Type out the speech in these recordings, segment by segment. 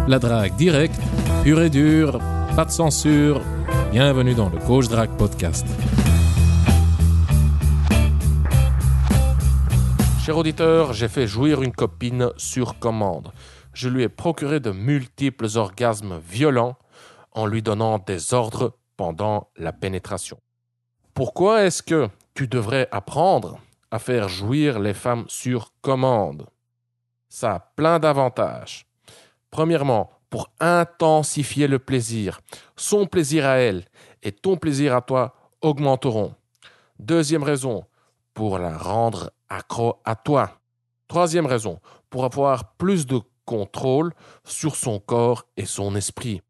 La drague directe, pure et dure, pas de censure. Bienvenue dans le Coach Drague Podcast. Cher auditeur, j'ai fait jouir une copine sur commande. Je lui ai procuré de multiples orgasmes violents en lui donnant des ordres pendant la pénétration. Pourquoi est-ce que tu devrais apprendre à faire jouir les femmes sur commande? Ça a plein d'avantages. Premièrement, pour intensifier le plaisir. Son plaisir à elle et ton plaisir à toi augmenteront. Deuxième raison, pour la rendre accro à toi. Troisième raison, pour avoir plus de contrôle sur son corps et son esprit.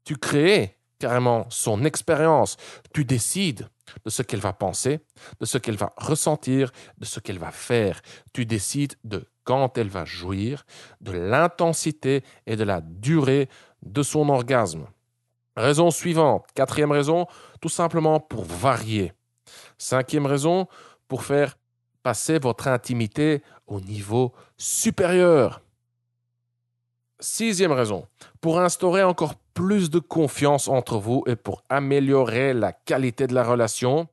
Tu crées carrément son expérience. Tu décides de ce qu'elle va penser, de ce qu'elle va ressentir, de ce qu'elle va faire. Tu décides de quand elle va jouir, de l'intensité et de la durée de son orgasme. Raison suivante, quatrième raison, tout simplement pour varier. Cinquième raison, pour faire passer votre intimité au niveau supérieur. Sixième raison, pour instaurer encore plus de confiance entre vous et pour améliorer la qualité de la relation.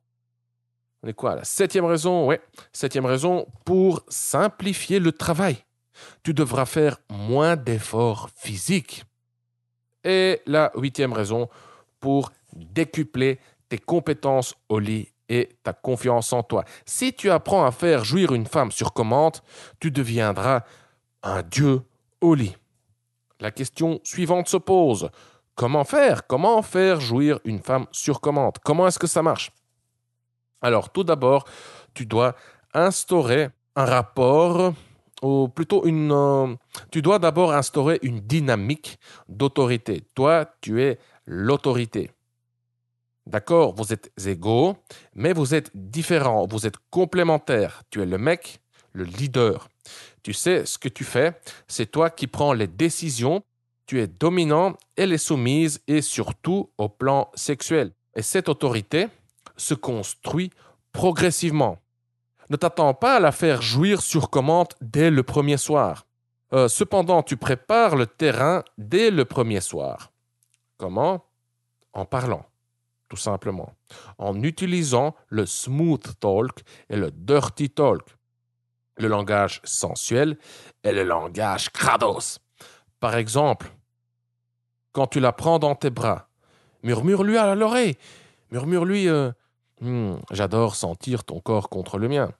On est quoi, la septième raison? Oui, septième raison, pour simplifier le travail. Tu devras faire moins d'efforts physiques. Et la huitième raison, pour décupler tes compétences au lit et ta confiance en toi. Si tu apprends à faire jouir une femme sur commande, tu deviendras un dieu au lit. La question suivante se pose. Comment faire? Comment faire jouir une femme sur commande? Comment est-ce que ça marche? Alors, tout d'abord, tu dois instaurer un rapport, ou plutôt tu dois d'abord instaurer une dynamique d'autorité. Toi, tu es l'autorité. D'accord, vous êtes égaux, mais vous êtes différents, vous êtes complémentaires. Tu es le mec, le leader. Tu sais ce que tu fais, c'est toi qui prends les décisions, tu es dominant, elle est soumise et surtout au plan sexuel. Et cette autorité se construit progressivement. Ne t'attends pas à la faire jouir sur commande dès le premier soir. Cependant, tu prépares le terrain dès le premier soir. Comment? En parlant, tout simplement. En utilisant le smooth talk et le dirty talk. Le langage sensuel et le langage kratos. Par exemple, quand tu la prends dans tes bras, murmure-lui à l'oreille. Murmure-lui j'adore sentir ton corps contre le mien.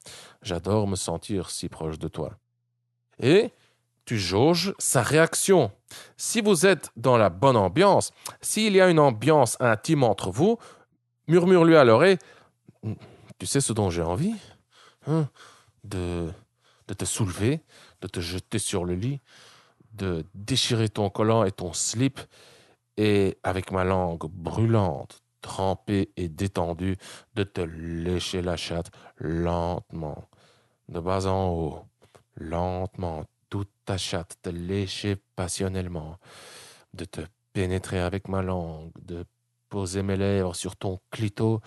J'adore me sentir si proche de toi. Et tu jauges sa réaction. Si vous êtes dans la bonne ambiance, s'il y a une ambiance intime entre vous, murmure-lui à l'oreille. Tu sais ce dont j'ai envie? De te soulever, de te jeter sur le lit, de déchirer ton collant et ton slip et avec ma langue brûlante, trempée et détendue, de te lécher la chatte lentement, de bas en haut, lentement, toute ta chatte, te lécher passionnellement, de te pénétrer avec ma langue, de poser mes lèvres sur ton clito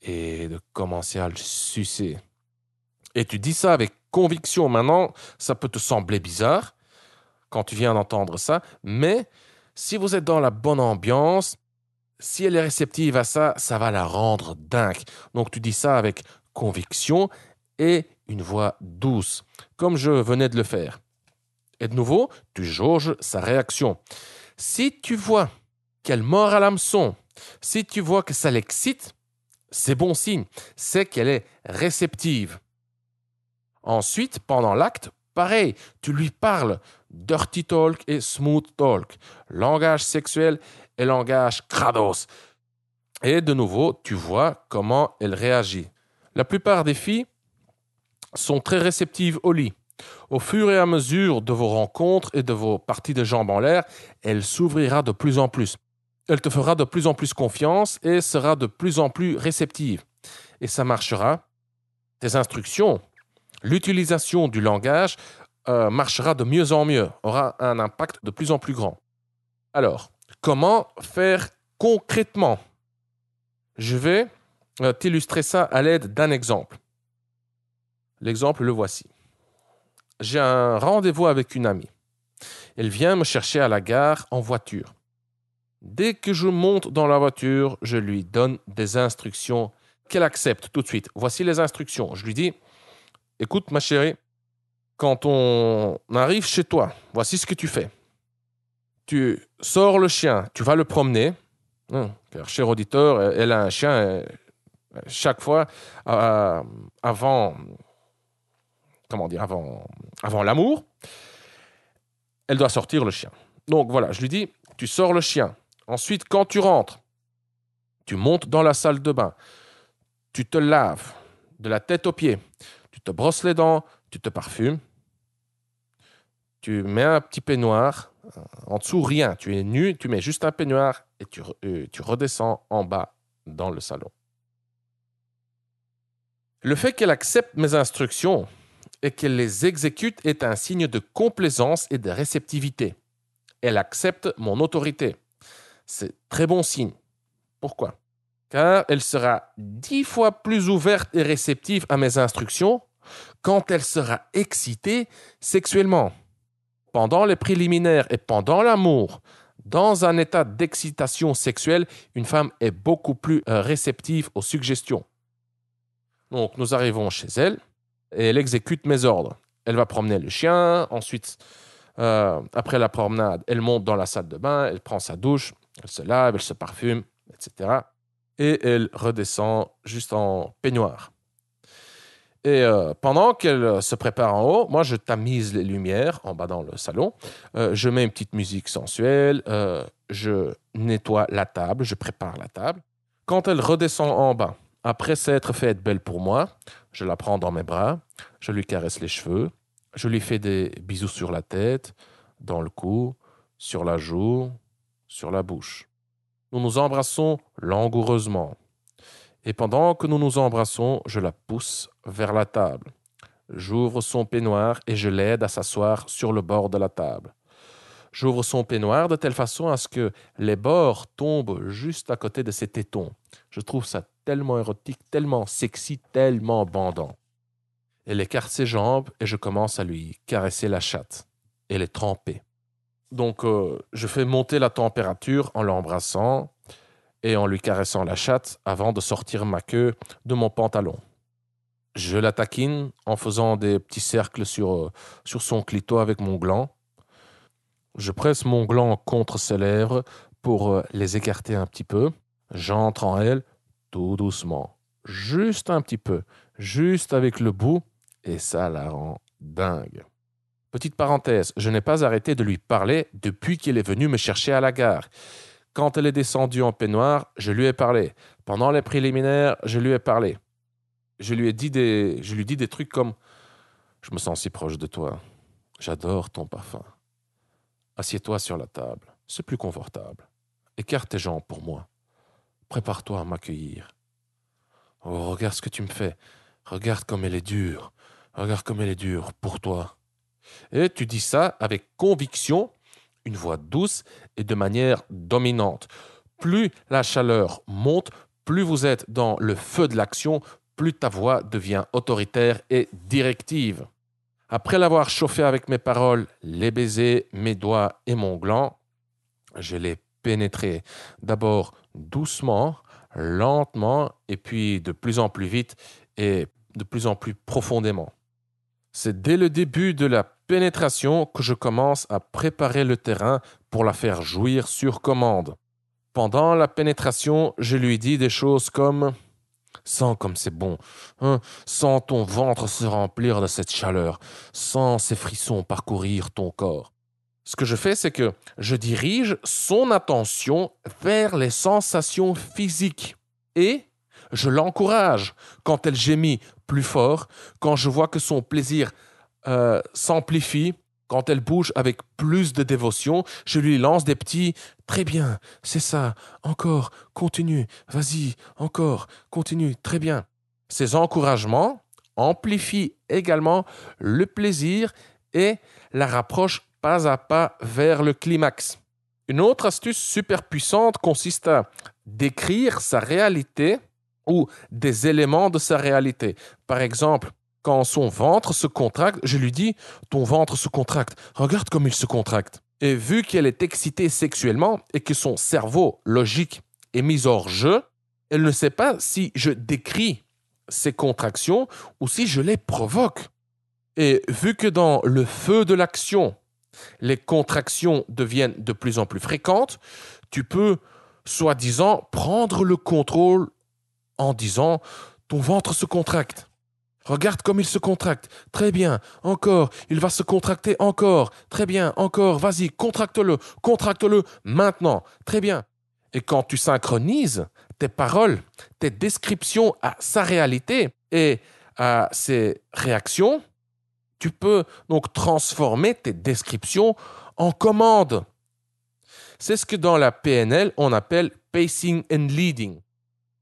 et de commencer à le sucer. Et tu dis ça avec conviction. Maintenant, ça peut te sembler bizarre quand tu viens d'entendre ça, mais si vous êtes dans la bonne ambiance, si elle est réceptive à ça, ça va la rendre dingue. Donc tu dis ça avec conviction et une voix douce, comme je venais de le faire. Et de nouveau, tu jauges sa réaction. Si tu vois qu'elle mord à l'hameçon, si tu vois que ça l'excite, c'est bon signe, c'est qu'elle est réceptive. Ensuite, pendant l'acte, pareil, tu lui parles dirty talk et smooth talk, langage sexuel et langage kratos. Et de nouveau, tu vois comment elle réagit. La plupart des filles sont très réceptives au lit. Au fur et à mesure de vos rencontres et de vos parties de jambes en l'air, elle s'ouvrira de plus en plus. Elle te fera de plus en plus confiance et sera de plus en plus réceptive. Et ça marchera. Tes instructions, l'utilisation du langage marchera de mieux en mieux, aura un impact de plus en plus grand. Alors, comment faire concrètement? Je vais t'illustrer ça à l'aide d'un exemple. L'exemple, le voici. J'ai un rendez-vous avec une amie. Elle vient me chercher à la gare en voiture. Dès que je monte dans la voiture, je lui donne des instructions qu'elle accepte tout de suite. Voici les instructions. Je lui dis, écoute ma chérie, quand on arrive chez toi, voici ce que tu fais. Tu sors le chien, tu vas le promener. Car, cher auditeur, elle a un chien chaque fois avant l'amour, elle doit sortir le chien. Donc voilà, je lui dis, tu sors le chien. Ensuite, quand tu rentres, tu montes dans la salle de bain. Tu te laves de la tête aux pieds. Tu te brosses les dents, tu te parfumes. Tu mets un petit peignoir. En dessous, rien. Tu es nu, tu mets juste un peignoir et tu redescends en bas dans le salon. Le fait qu'elle accepte mes instructions et qu'elle les exécute est un signe de complaisance et de réceptivité. Elle accepte mon autorité. C'est très bon signe. Pourquoi? Car elle sera 10 fois plus ouverte et réceptive à mes instructions quand elle sera excitée sexuellement. Pendant les préliminaires et pendant l'amour, dans un état d'excitation sexuelle, une femme est beaucoup plus réceptive aux suggestions. Donc, nous arrivons chez elle et elle exécute mes ordres. Elle va promener le chien, ensuite, après la promenade, elle monte dans la salle de bain, elle prend sa douche, elle se lave, elle se parfume, etc. Et elle redescend juste en peignoir. Et pendant qu'elle se prépare en haut, moi, je tamise les lumières en bas dans le salon. Je mets une petite musique sensuelle. Je nettoie la table. Je prépare la table. Quand elle redescend en bas, après s'être faite belle pour moi, je la prends dans mes bras. Je lui caresse les cheveux. Je lui fais des bisous sur la tête, dans le cou, sur la joue, sur la bouche. Nous nous embrassons langoureusement. Et pendant que nous nous embrassons, je la pousse vers la table. J'ouvre son peignoir et je l'aide à s'asseoir sur le bord de la table. J'ouvre son peignoir de telle façon à ce que les bords tombent juste à côté de ses tétons. Je trouve ça tellement érotique, tellement sexy, tellement bandant. Elle écarte ses jambes et je commence à lui caresser la chatte. Elle est trempée. Donc, je fais monter la température en l'embrassant et en lui caressant la chatte avant de sortir ma queue de mon pantalon. Je la taquine en faisant des petits cercles sur son clito avec mon gland. Je presse mon gland contre ses lèvres pour les écarter un petit peu. J'entre en elle tout doucement, juste un petit peu, juste avec le bout, et ça la rend dingue. Petite parenthèse, je n'ai pas arrêté de lui parler depuis qu'elle est venue me chercher à la gare. Quand elle est descendue en peignoir, je lui ai parlé. Pendant les préliminaires, je lui ai parlé. Je lui dis des trucs comme « Je me sens si proche de toi. J'adore ton parfum. Assieds-toi sur la table. C'est plus confortable. Écarte tes jambes pour moi. Prépare-toi à m'accueillir. Oh, regarde ce que tu me fais. Regarde comme elle est dure. Regarde comme elle est dure pour toi. » Et tu dis ça avec conviction, une voix douce et de manière dominante. Plus la chaleur monte, plus vous êtes dans le feu de l'action, plus ta voix devient autoritaire et directive. Après l'avoir chauffé avec mes paroles, les baisers, mes doigts et mon gland, je l'ai pénétré. D'abord doucement, lentement, et puis de plus en plus vite et de plus en plus profondément. C'est dès le début de la pénétration que je commence à préparer le terrain pour la faire jouir sur commande. Pendant la pénétration, je lui dis des choses comme « Sens comme c'est bon, hein? Sens ton ventre se remplir de cette chaleur, sens ces frissons parcourir ton corps. » Ce que je fais, c'est que je dirige son attention vers les sensations physiques et je l'encourage quand elle gémit plus fort, quand je vois que son plaisir s'amplifie, quand elle bouge avec plus de dévotion, je lui lance des petits « Très bien, c'est ça, encore, continue, vas-y, encore, continue, très bien. » Ces encouragements amplifient également le plaisir et la rapprochent pas à pas vers le climax. Une autre astuce super puissante consiste à décrire sa réalité ou des éléments de sa réalité. Par exemple, quand son ventre se contracte, je lui dis « Ton ventre se contracte, regarde comme il se contracte. » Et vu qu'elle est excitée sexuellement et que son cerveau logique est mis hors jeu, elle ne sait pas si je décris ces contractions ou si je les provoque. Et vu que dans le feu de l'action, les contractions deviennent de plus en plus fréquentes, tu peux, soi-disant, prendre le contrôle en disant « ton ventre se contracte ». Regarde comme il se contracte. Très bien. Encore. Il va se contracter encore. Très bien. Encore. Vas-y, contracte-le. Contracte-le maintenant. Très bien. Et quand tu synchronises tes paroles, tes descriptions à sa réalité et à ses réactions, tu peux donc transformer tes descriptions en commandes. C'est ce que dans la PNL, on appelle pacing and leading.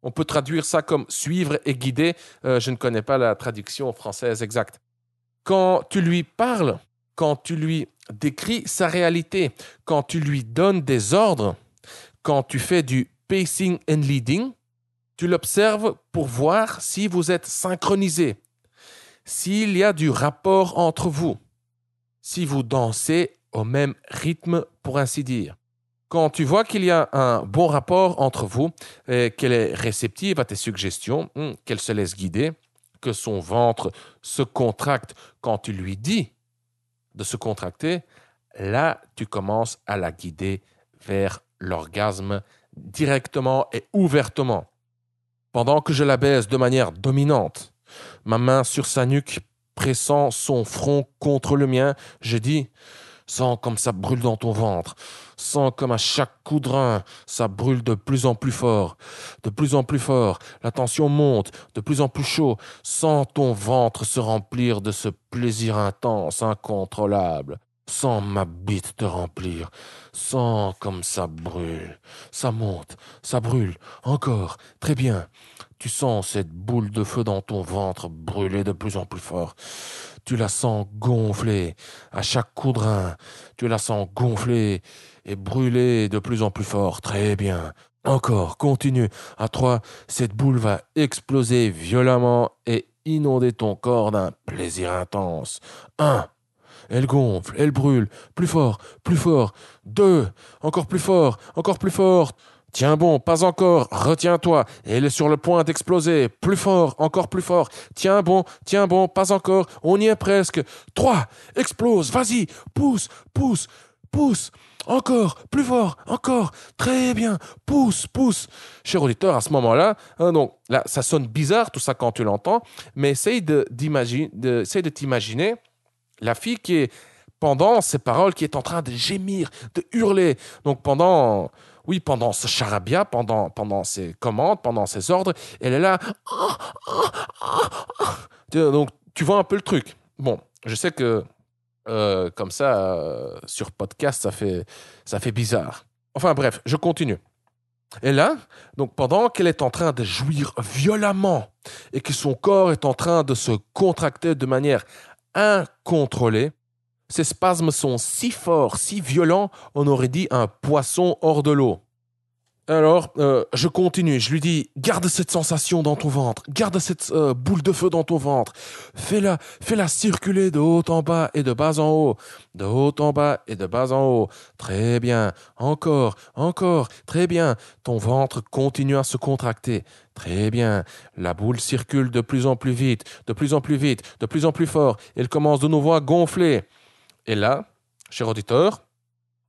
On peut traduire ça comme suivre et guider. Je ne connais pas la traduction française exacte. Quand tu lui parles, quand tu lui décris sa réalité, quand tu lui donnes des ordres, quand tu fais du pacing and leading, tu l'observes pour voir si vous êtes synchronisés, s'il y a du rapport entre vous, si vous dansez au même rythme, pour ainsi dire. Quand tu vois qu'il y a un bon rapport entre vous, qu'elle est réceptive à tes suggestions, qu'elle se laisse guider, que son ventre se contracte quand tu lui dis de se contracter, là, tu commences à la guider vers l'orgasme directement et ouvertement. Pendant que je la baise de manière dominante, ma main sur sa nuque, pressant son front contre le mien, je dis « Sens comme ça brûle dans ton ventre. Sens comme à chaque coup de rein, ça brûle de plus en plus fort. De plus en plus fort. La tension monte, de plus en plus chaud. Sens ton ventre se remplir de ce plaisir intense, incontrôlable. Sens ma bite te remplir. Sens comme ça brûle. Ça monte, ça brûle. Encore. Très bien. Tu sens cette boule de feu dans ton ventre brûler de plus en plus fort. Tu la sens gonfler à chaque coup de rein. Tu la sens gonfler et brûler de plus en plus fort. Très bien. Encore, continue. À 3, cette boule va exploser violemment et inonder ton corps d'un plaisir intense. 1. Elle gonfle, elle brûle. Plus fort, plus fort. 2. Encore plus fort, encore plus fort. Tiens bon, pas encore, retiens-toi, elle est sur le point d'exploser, plus fort, encore plus fort, tiens bon, pas encore, on y est presque. 3, explose, vas-y, pousse, pousse, pousse, encore, plus fort, encore, très bien, pousse, pousse. Cher auditeur, à ce moment-là, donc là, ça sonne bizarre tout ça quand tu l'entends, mais essaye de t'imaginer la fille qui est, pendant ces paroles, qui est en train de gémir, de hurler, donc pendant ce charabia, pendant ses commandes, pendant ses ordres, elle est là. Donc, tu vois un peu le truc. Bon, je sais que comme ça, sur podcast, ça fait bizarre. Enfin bref, je continue. Et là, donc pendant qu'elle est en train de jouir violemment et que son corps est en train de se contracter de manière incontrôlée, ces spasmes sont si forts, si violents, on aurait dit un poisson hors de l'eau. Alors, je continue, je lui dis, garde cette sensation dans ton ventre, garde cette boule de feu dans ton ventre, fais-la circuler de haut en bas et de bas en haut, de haut en bas et de bas en haut. Très bien, encore, très bien, ton ventre continue à se contracter. Très bien, la boule circule de plus en plus vite, de plus en plus vite, de plus en plus fort, elle commence de nouveau à gonfler. Et là, cher auditeur,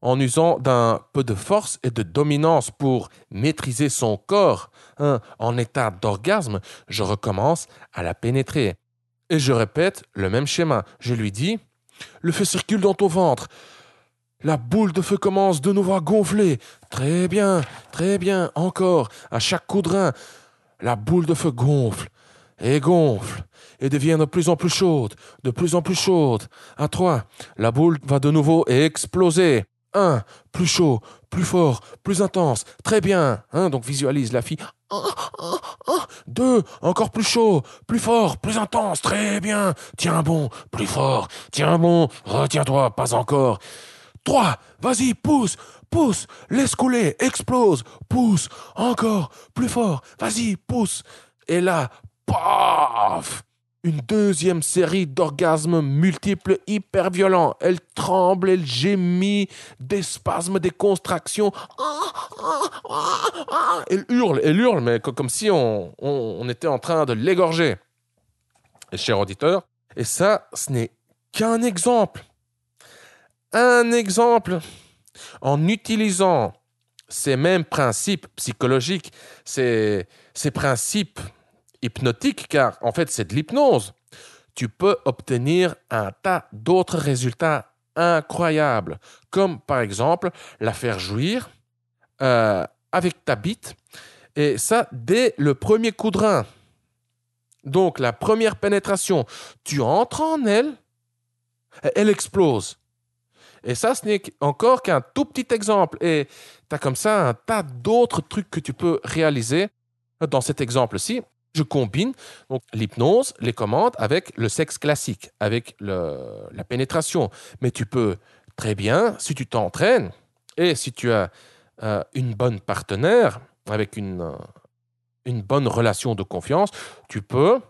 en usant d'un peu de force et de dominance pour maîtriser son corps, en état d'orgasme, je recommence à la pénétrer. Et je répète le même schéma. Je lui dis, le feu circule dans ton ventre. La boule de feu commence de nouveau à gonfler. Très bien, encore. À chaque coup de rein, la boule de feu gonfle et gonfle et devient de plus en plus chaude, de plus en plus chaude. À 3, la boule va de nouveau exploser. 1, plus chaud, plus fort, plus intense. Très bien. Donc visualise la fille. 2, encore plus chaud, plus fort, plus intense. Très bien. Tiens bon, plus fort. Tiens bon, retiens-toi, pas encore. 3, vas-y, pousse, pousse, laisse couler, explose, pousse, encore, plus fort, vas-y, pousse. Et là, paf! une deuxième série d'orgasmes multiples hyper violents. Elle tremble, elle gémit, des spasmes, des contractions. Elle hurle, mais comme si on était en train de l'égorger. Et cher auditeur, et ça, ce n'est qu'un exemple. Un exemple. En utilisant ces mêmes principes psychologiques, ces principes hypnotiques, car en fait c'est de l'hypnose, tu peux obtenir un tas d'autres résultats incroyables, comme par exemple la faire jouir avec ta bite, et ça dès le premier coup de rein. Donc la première pénétration, tu entres en elle, elle explose. Et ça, ce n'est encore qu'un tout petit exemple. Et tu as comme ça un tas d'autres trucs que tu peux réaliser. Dans cet exemple-ci, je combine donc l'hypnose, les commandes avec le sexe classique, avec la pénétration. Mais tu peux très bien, si tu t'entraînes et si tu as une bonne partenaire avec une bonne relation de confiance, tu peux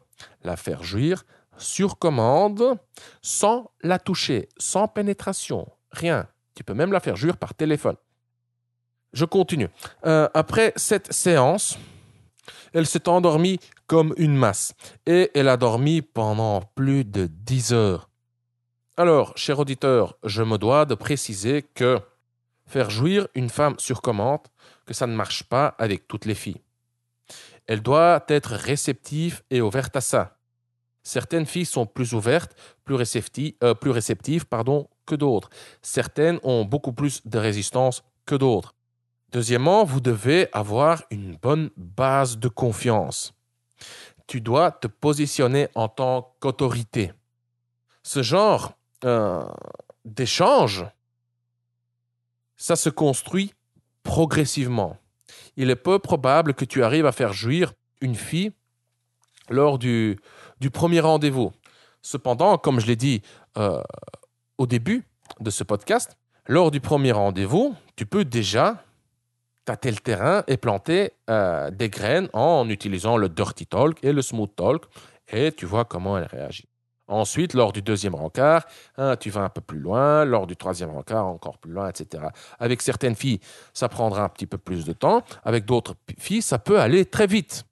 la faire jouir sur commande sans la toucher, sans pénétration. Rien. Tu peux même la faire jouir par téléphone. Je continue. Après cette séance, elle s'est endormie comme une masse. Et elle a dormi pendant plus de 10 heures. Alors, cher auditeur, je me dois de préciser que faire jouir une femme sur commande, que ça ne marche pas avec toutes les filles. Elle doit être réceptive et ouverte à ça. Certaines filles sont plus ouvertes, plus réceptives que d'autres. Certaines ont beaucoup plus de résistance que d'autres. Deuxièmement, vous devez avoir une bonne base de confiance. Tu dois te positionner en tant qu'autorité. Ce genre d'échange, ça se construit progressivement. Il est peu probable que tu arrives à faire jouir une fille lors du premier rendez-vous. Cependant, comme je l'ai dit au début de ce podcast, lors du premier rendez-vous, tu peux déjà tâter le terrain et planter des graines en utilisant le dirty talk et le smooth talk et tu vois comment elle réagit. Ensuite, lors du deuxième rencard, tu vas un peu plus loin. Lors du troisième rencard, encore plus loin, etc. Avec certaines filles, ça prendra un petit peu plus de temps. Avec d'autres filles, ça peut aller très vite.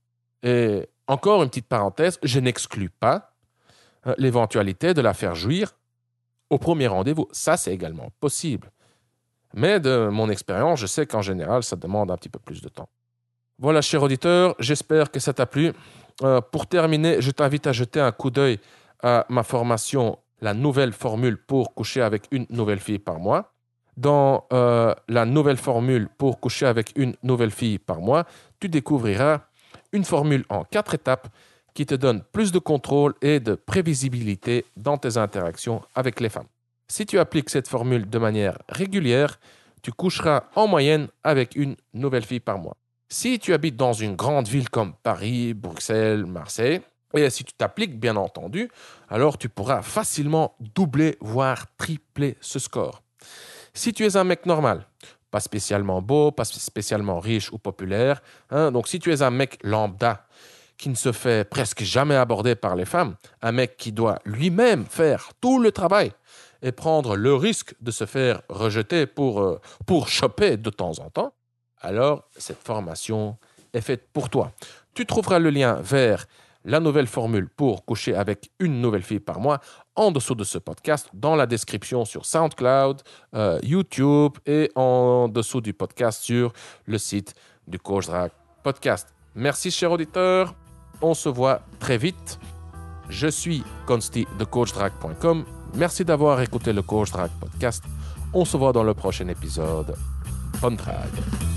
Et encore une petite parenthèse, je n'exclus pas l'éventualité de la faire jouir au premier rendez-vous. Ça, c'est également possible. Mais de mon expérience, je sais qu'en général, ça demande un petit peu plus de temps. Voilà, cher auditeur, j'espère que ça t'a plu. Pour terminer, je t'invite à jeter un coup d'œil à ma formation, la nouvelle formule pour coucher avec une nouvelle fille par mois. Dans la nouvelle formule pour coucher avec une nouvelle fille par mois, tu découvriras une formule en 4 étapes qui te donne plus de contrôle et de prévisibilité dans tes interactions avec les femmes. Si tu appliques cette formule de manière régulière, tu coucheras en moyenne avec une nouvelle fille par mois. Si tu habites dans une grande ville comme Paris, Bruxelles, Marseille, et si tu t'appliques, bien entendu, alors tu pourras facilement doubler, voire tripler ce score. Si tu es un mec normal, pas spécialement beau, pas spécialement riche ou populaire, donc si tu es un mec lambda qui ne se fait presque jamais aborder par les femmes, un mec qui doit lui-même faire tout le travail et prendre le risque de se faire rejeter pour choper de temps en temps, alors cette formation est faite pour toi. Tu trouveras le lien vers la nouvelle formule pour coucher avec une nouvelle fille par mois en dessous de ce podcast, dans la description sur SoundCloud, YouTube et en dessous du podcast sur le site du Coach Drag Podcast. Merci, cher auditeur. On se voit très vite. Je suis Consti de CoachDrag.com. Merci d'avoir écouté le Coach Drag Podcast. On se voit dans le prochain épisode. Bonne drague.